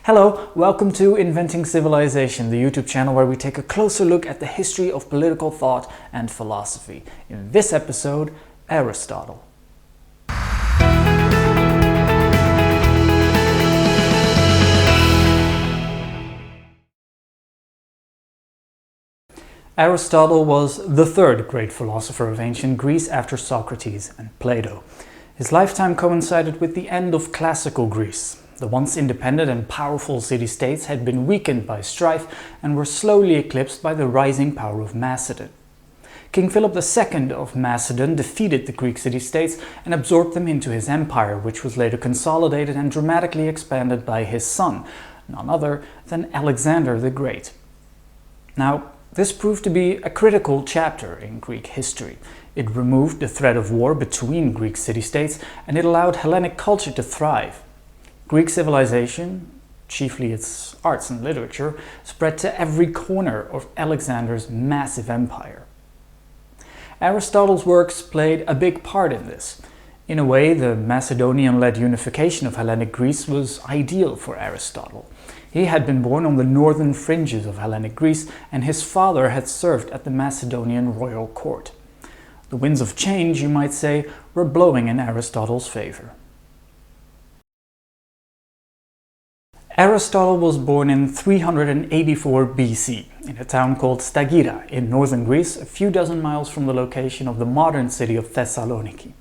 Hello, welcome to Inventing Civilization, the YouTube channel where we take a closer look at the history of political thought and philosophy. In this episode, Aristotle. Aristotle was the third great philosopher of ancient Greece after Socrates and Plato. His lifetime coincided with the end of classical Greece. The once independent and powerful city-states had been weakened by strife and were slowly eclipsed by the rising power of Macedon. King Philip II of Macedon defeated the Greek city-states and absorbed them into his empire, which was later consolidated and dramatically expanded by his son, none other than Alexander the Great. Now, this proved to be a critical chapter in Greek history. It removed the threat of war between Greek city-states and it allowed Hellenic culture to thrive. Greek civilization, chiefly its arts and literature, spread to every corner of Alexander's massive empire. Aristotle's works played a big part in this. In a way, the Macedonian-led unification of Hellenic Greece was ideal for Aristotle. He had been born on the northern fringes of Hellenic Greece, and his father had served at the Macedonian royal court. The winds of change, you might say, were blowing in Aristotle's favor. Aristotle was born in 384 BC in a town called Stagira in northern Greece, a few dozen miles from the location of the modern city of Thessaloniki.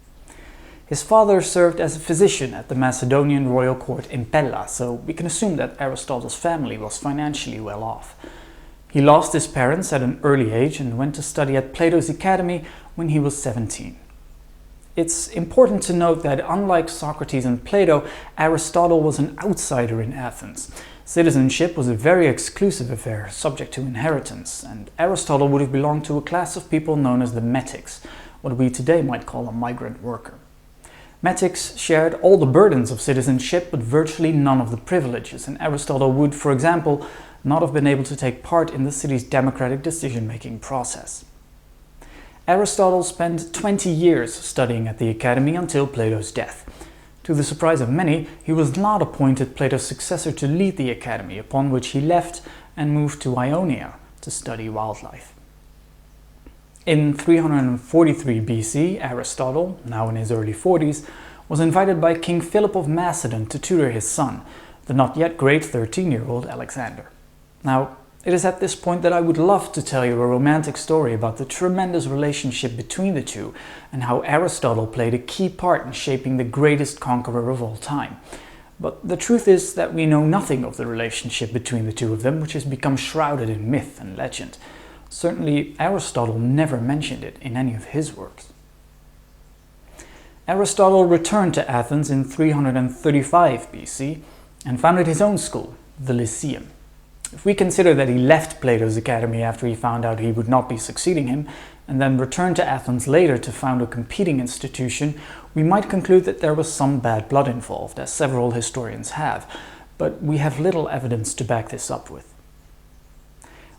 His father served as a physician at the Macedonian royal court in Pella, so we can assume that Aristotle's family was financially well off. He lost his parents at an early age and went to study at Plato's academy when he was 17. It's important to note that unlike Socrates and Plato, Aristotle was an outsider in Athens. Citizenship was a very exclusive affair, subject to inheritance, and Aristotle would have belonged to a class of people known as the metics, what we today might call a migrant worker. Metics shared all the burdens of citizenship, but virtually none of the privileges, and Aristotle would, for example, not have been able to take part in the city's democratic decision-making process. Aristotle spent 20 years studying at the academy until Plato's death. To the surprise of many, he was not appointed Plato's successor to lead the academy, upon which he left and moved to Ionia to study wildlife. In 343 BC, Aristotle, now in his early 40s, was invited by King Philip of Macedon to tutor his son, the not yet great 13-year-old Alexander. Now, it is at this point that I would love to tell you a romantic story about the tremendous relationship between the two and how Aristotle played a key part in shaping the greatest conqueror of all time. But the truth is that we know nothing of the relationship between the two of them, which has become shrouded in myth and legend. Certainly, Aristotle never mentioned it in any of his works. Aristotle returned to Athens in 335 BC and founded his own school, the Lyceum. If we consider that he left Plato's academy after he found out he would not be succeeding him, and then returned to Athens later to found a competing institution, we might conclude that there was some bad blood involved, as several historians have, but we have little evidence to back this up with.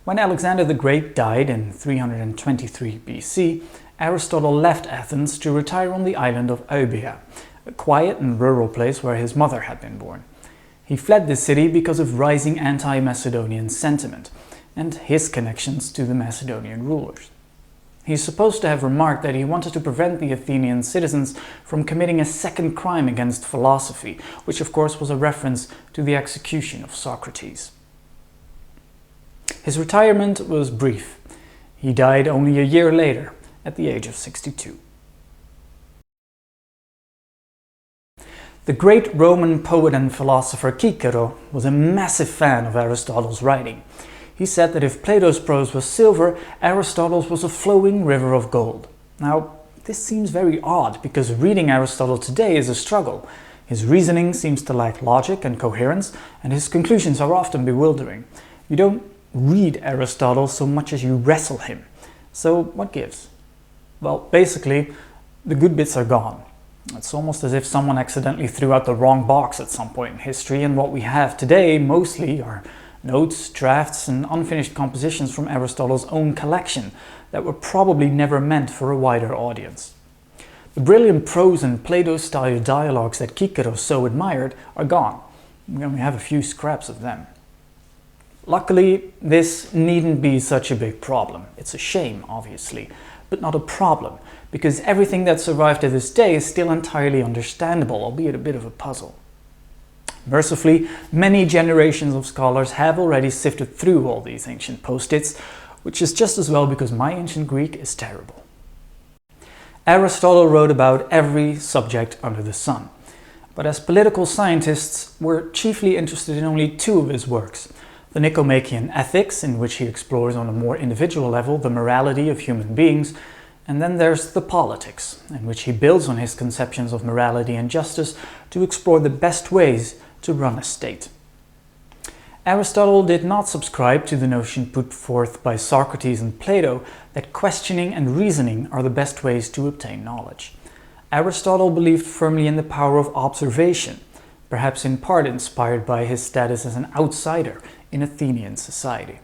When Alexander the Great died in 323 BC, Aristotle left Athens to retire on the island of Euboea, a quiet and rural place where his mother had been born. He fled the city because of rising anti-Macedonian sentiment and his connections to the Macedonian rulers. He is supposed to have remarked that he wanted to prevent the Athenian citizens from committing a second crime against philosophy, which of course was a reference to the execution of Socrates. His retirement was brief. He died only a year later, at the age of 62. The great Roman poet and philosopher Keyt was a massive fan of Aristotle's writing. He said that if Plato's prose was silver, Aristotle's was a flowing river of gold. Now, this seems very odd because reading Aristotle today is a struggle. His reasoning seems to lack logic and coherence, and his conclusions are often bewildering. You don't read Aristotle so much as you wrestle him. So what gives? Well, basically, the good bits are gone. It's almost as if someone accidentally threw out the wrong box at some point in history, and what we have today mostly are notes, drafts, and unfinished compositions from Aristotle's own collection that were probably never meant for a wider audience. The brilliant prose and Plato-style dialogues that Keyt so admired are gone. We only have a few scraps of them. Luckily, this needn't be such a big problem. It's a shame, obviously, but not a problem, because everything that survived to this day is still entirely understandable, albeit a bit of a puzzle. Mercifully, many generations of scholars have already sifted through all these ancient post-its, which is just as well because my ancient Greek is terrible. Aristotle wrote about every subject under the sun, but as political scientists, we're chiefly interested in only two of his works: the Nicomachean Ethics, in which he explores on a more individual level the morality of human beings, and then there's the Politics, in which he builds on his conceptions of morality and justice to explore the best ways to run a state. Aristotle did not subscribe to the notion put forth by Socrates and Plato that questioning and reasoning are the best ways to obtain knowledge. Aristotle believed firmly in the power of observation, perhaps in part inspired by his status as an outsider in Athenian society.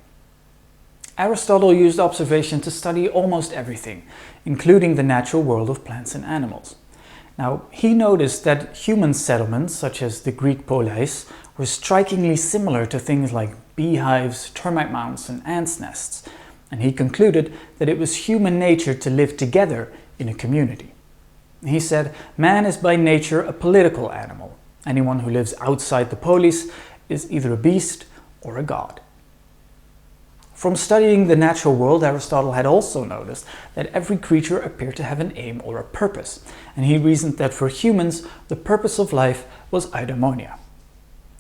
Aristotle used observation to study almost everything, including the natural world of plants and animals. Now, he noticed that human settlements, such as the Greek polis, were strikingly similar to things like beehives, termite mounds, and ants' nests, and he concluded that it was human nature to live together in a community. He said, "Man is by nature a political animal. Anyone who lives outside the polis is either a beast or a god." From studying the natural world, Aristotle had also noticed that every creature appeared to have an aim or a purpose, and he reasoned that for humans, the purpose of life was eudaimonia.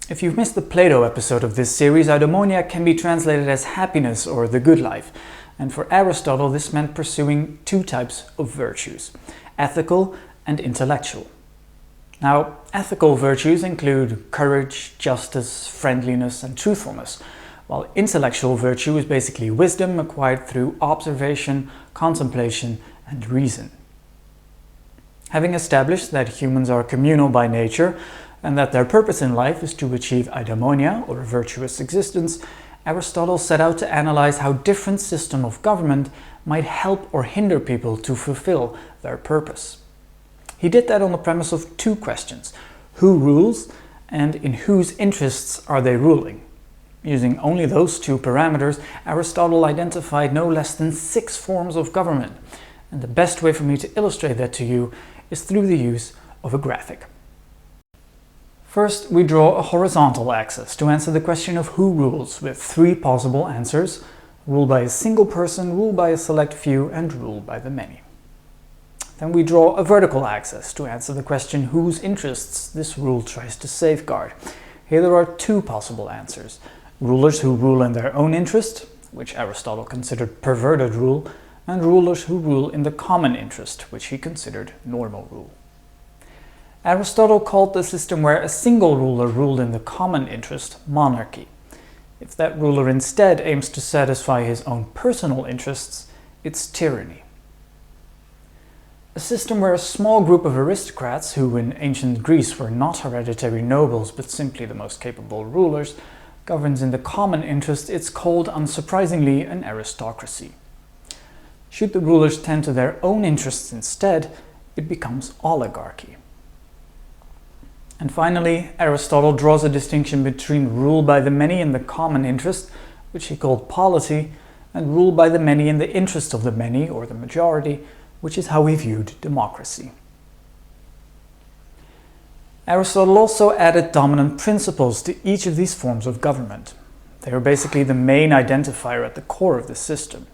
If you've missed the Plato episode of this series, eudaimonia can be translated as happiness or the good life, and for Aristotle this meant pursuing two types of virtues: ethical and intellectual. Now, ethical virtues include courage, justice, friendliness, and truthfulness, while intellectual virtue is basically wisdom acquired through observation, contemplation, and reason. Having established that humans are communal by nature and that their purpose in life is to achieve eudaimonia, or a virtuous existence, Aristotle set out to analyze how different systems of government might help or hinder people to fulfill their purpose. He did that on the premise of two questions: who rules and in whose interests are they ruling? Using only those two parameters, Aristotle identified no less than 6 forms of government, and the best way for me to illustrate that to you is through the use of a graphic. First, we draw a horizontal axis to answer the question of who rules, with 3 possible answers: rule by a single person, rule by a select few, and rule by the many. Then we draw a vertical axis to answer the question whose interests this rule tries to safeguard. Here there are 2 possible answers: rulers who rule in their own interest, which Aristotle considered perverted rule, and rulers who rule in the common interest, which he considered normal rule. Aristotle called the system where a single ruler ruled in the common interest monarchy. If that ruler instead aims to satisfy his own personal interests, it's tyranny. A system where a small group of aristocrats, who in ancient Greece were not hereditary nobles but simply the most capable rulers, governs in the common interest, it's called, unsurprisingly, an aristocracy. Should the rulers tend to their own interests instead, it becomes oligarchy. And finally, Aristotle draws a distinction between rule by the many in the common interest, which he called polity, and rule by the many in the interest of the many, or the majority, which is how he viewed democracy. Aristotle also added dominant principles to each of these forms of government. They are basically the main identifier at the core of the system.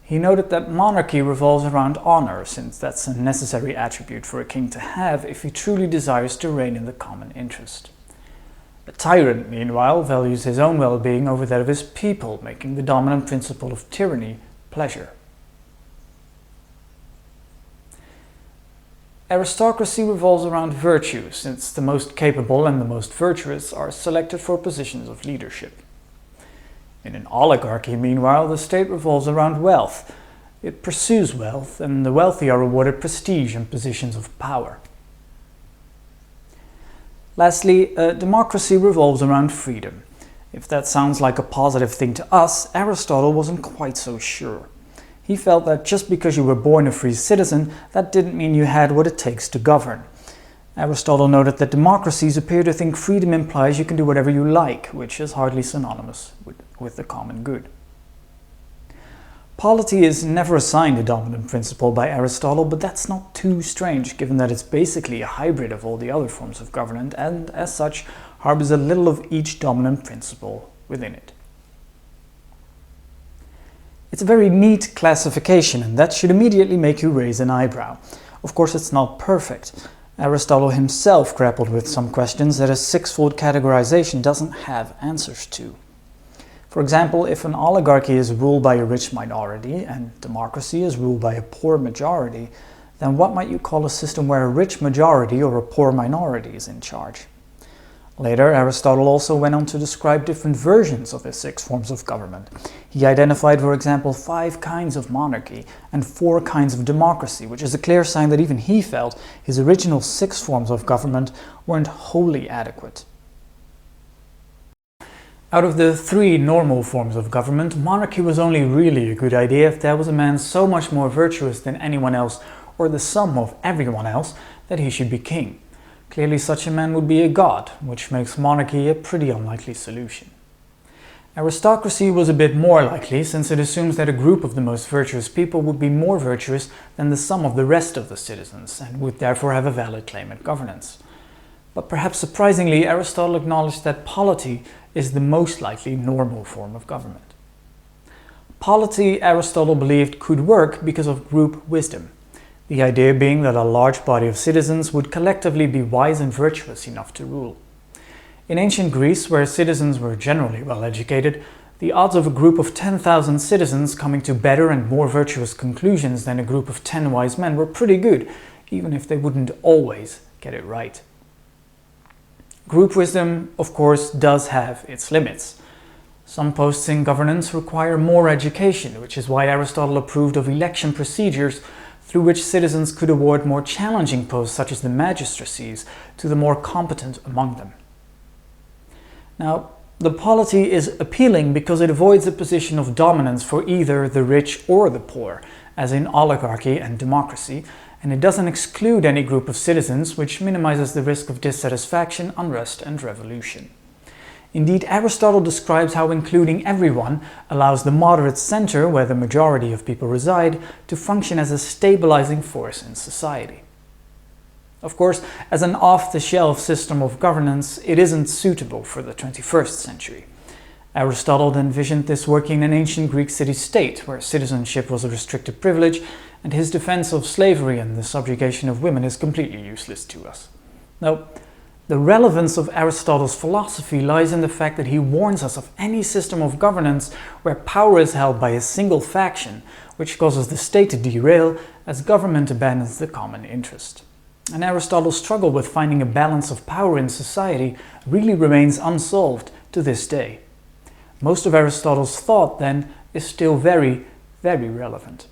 He noted that monarchy revolves around honor, since that's a necessary attribute for a king to have if he truly desires to reign in the common interest. A tyrant, meanwhile, values his own well-being over that of his people, making the dominant principle of tyranny pleasure. Aristocracy revolves around virtue, since the most capable and the most virtuous are selected for positions of leadership. In an oligarchy, meanwhile, the state revolves around wealth. It pursues wealth, and the wealthy are rewarded prestige and positions of power. Lastly, a democracy revolves around freedom. If that sounds like a positive thing to us, Aristotle wasn't quite so sure. He felt that just because you were born a free citizen, that didn't mean you had what it takes to govern. Aristotle noted that democracies appear to think freedom implies you can do whatever you like, which is hardly synonymous with the common good. Polity is never assigned a dominant principle by Aristotle, but that's not too strange, given that it's basically a hybrid of all the other forms of government and, as such, harbors a little of each dominant principle within it. It's a very neat classification, and that should immediately make you raise an eyebrow. Of course, it's not perfect. Aristotle himself grappled with some questions that a six-fold categorization doesn't have answers to. For example, if an oligarchy is ruled by a rich minority and democracy is ruled by a poor majority, then what might you call a system where a rich majority or a poor minority is in charge? Later, Aristotle also went on to describe different versions of his six forms of government. He identified, for example, 5 kinds of monarchy and 4 kinds of democracy, which is a clear sign that even he felt his original 6 forms of government weren't wholly adequate. Out of the 3 normal forms of government, monarchy was only really a good idea if there was a man so much more virtuous than anyone else, or the sum of everyone else, that he should be king. Clearly such a man would be a god, which makes monarchy a pretty unlikely solution. Aristocracy was a bit more likely, since it assumes that a group of the most virtuous people would be more virtuous than the sum of the rest of the citizens, and would therefore have a valid claim at governance. But perhaps surprisingly, Aristotle acknowledged that polity is the most likely normal form of government. Polity, Aristotle believed, could work because of group wisdom. The idea being that a large body of citizens would collectively be wise and virtuous enough to rule. In ancient Greece, where citizens were generally well educated, the odds of a group of 10,000 citizens coming to better and more virtuous conclusions than a group of 10 wise men were pretty good, even if they wouldn't always get it right. Group wisdom, of course, does have its limits. Some posts in governance require more education, which is why Aristotle approved of election procedures through which citizens could award more challenging posts, such as the magistracies, to the more competent among them. Now, the polity is appealing because it avoids a position of dominance for either the rich or the poor, as in oligarchy and democracy, and it doesn't exclude any group of citizens, which minimizes the risk of dissatisfaction, unrest, and revolution. Indeed, Aristotle describes how including everyone allows the moderate center, where the majority of people reside, to function as a stabilizing force in society. Of course, as an off-the-shelf system of governance, it isn't suitable for the 21st century. Aristotle envisioned this working in an ancient Greek city-state, where citizenship was a restricted privilege, and his defense of slavery and the subjugation of women is completely useless to us. Now, the relevance of Aristotle's philosophy lies in the fact that he warns us of any system of governance where power is held by a single faction, which causes the state to derail as government abandons the common interest. And Aristotle's struggle with finding a balance of power in society really remains unsolved to this day. Most of Aristotle's thought, then, is still very, very relevant.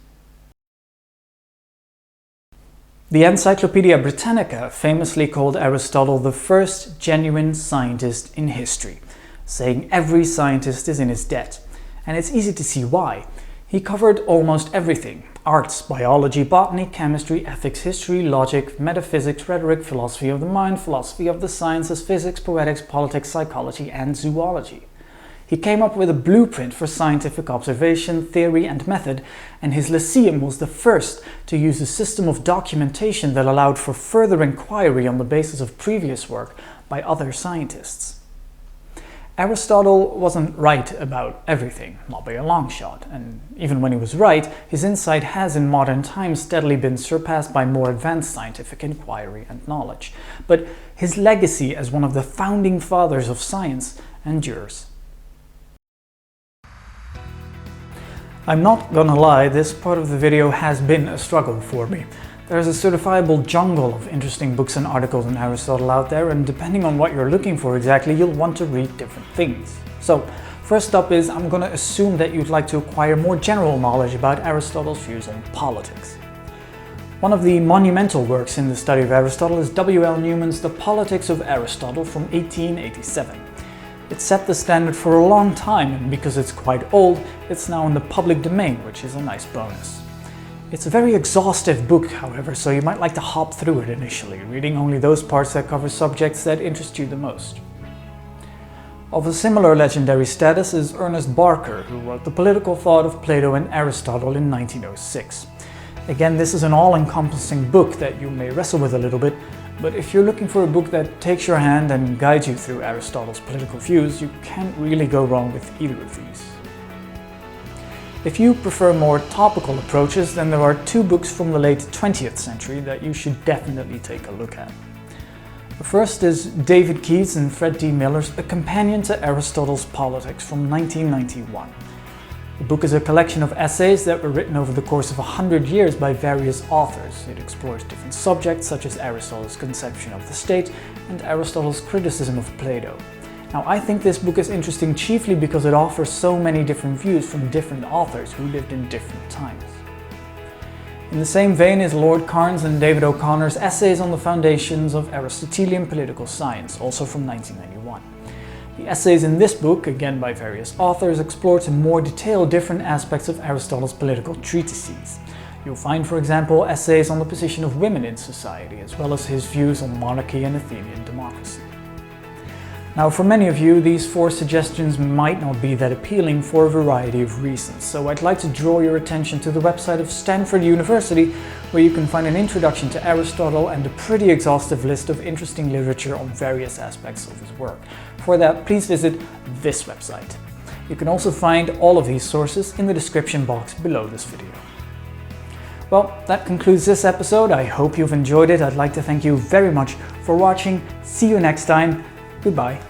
The Encyclopaedia Britannica famously called Aristotle the first genuine scientist in history, saying every scientist is in his debt. And it's easy to see why. He covered almost everything: arts, biology, botany, chemistry, ethics, history, logic, metaphysics, rhetoric, philosophy of the mind, philosophy of the sciences, physics, poetics, politics, psychology, and zoology. He came up with a blueprint for scientific observation, theory, and method, and his Lyceum was the first to use a system of documentation that allowed for further inquiry on the basis of previous work by other scientists. Aristotle wasn't right about everything, not by a long shot, and even when he was right, his insight has in modern times steadily been surpassed by more advanced scientific inquiry and knowledge. But his legacy as one of the founding fathers of science endures. I'm not gonna lie, this part of the video has been a struggle for me. There's a certifiable jungle of interesting books and articles on Aristotle out there, and depending on what you're looking for exactly, you'll want to read different things. So, first up is I'm gonna assume that you'd like to acquire more general knowledge about Aristotle's views on politics. One of the monumental works in the study of Aristotle is W.L. Newman's The Politics of Aristotle from 1887. It set the standard for a long time, and because it's quite old, it's now in the public domain, which is a nice bonus. It's a very exhaustive book, however, so you might like to hop through it initially, reading only those parts that cover subjects that interest you the most. Of a similar legendary status is Ernest Barker, who wrote The Political Thought of Plato and Aristotle in 1906. Again, this is an all-encompassing book that you may wrestle with a little bit, but if you're looking for a book that takes your hand and guides you through Aristotle's political views, you can't really go wrong with either of these. If you prefer more topical approaches, then there are two books from the late 20th century that you should definitely take a look at. The first is David Keyt's and Fred D. Miller's A Companion to Aristotle's Politics from 1991. The book is a collection of essays that were written over the course of 100 years by various authors. It explores different subjects such as Aristotle's conception of the state and Aristotle's criticism of Plato. Now, I think this book is interesting chiefly because it offers so many different views from different authors who lived in different times. In the same vein is Lord Cairns and David O'Connor's Essays on the Foundations of Aristotelian Political Science, also from 1991. The essays in this book, again by various authors, explore in more detail different aspects of Aristotle's political treatises. You'll find, for example, essays on the position of women in society, as well as his views on monarchy and Athenian democracy. Now, for many of you, these four suggestions might not be that appealing for a variety of reasons, so I'd like to draw your attention to the website of Stanford University, where you can find an introduction to Aristotle and a pretty exhaustive list of interesting literature on various aspects of his work. For that, please visit this website. You can also find all of these sources in the description box below this video. Well, that concludes this episode. I hope you've enjoyed it. I'd like to thank you very much for watching. See you next time. Goodbye.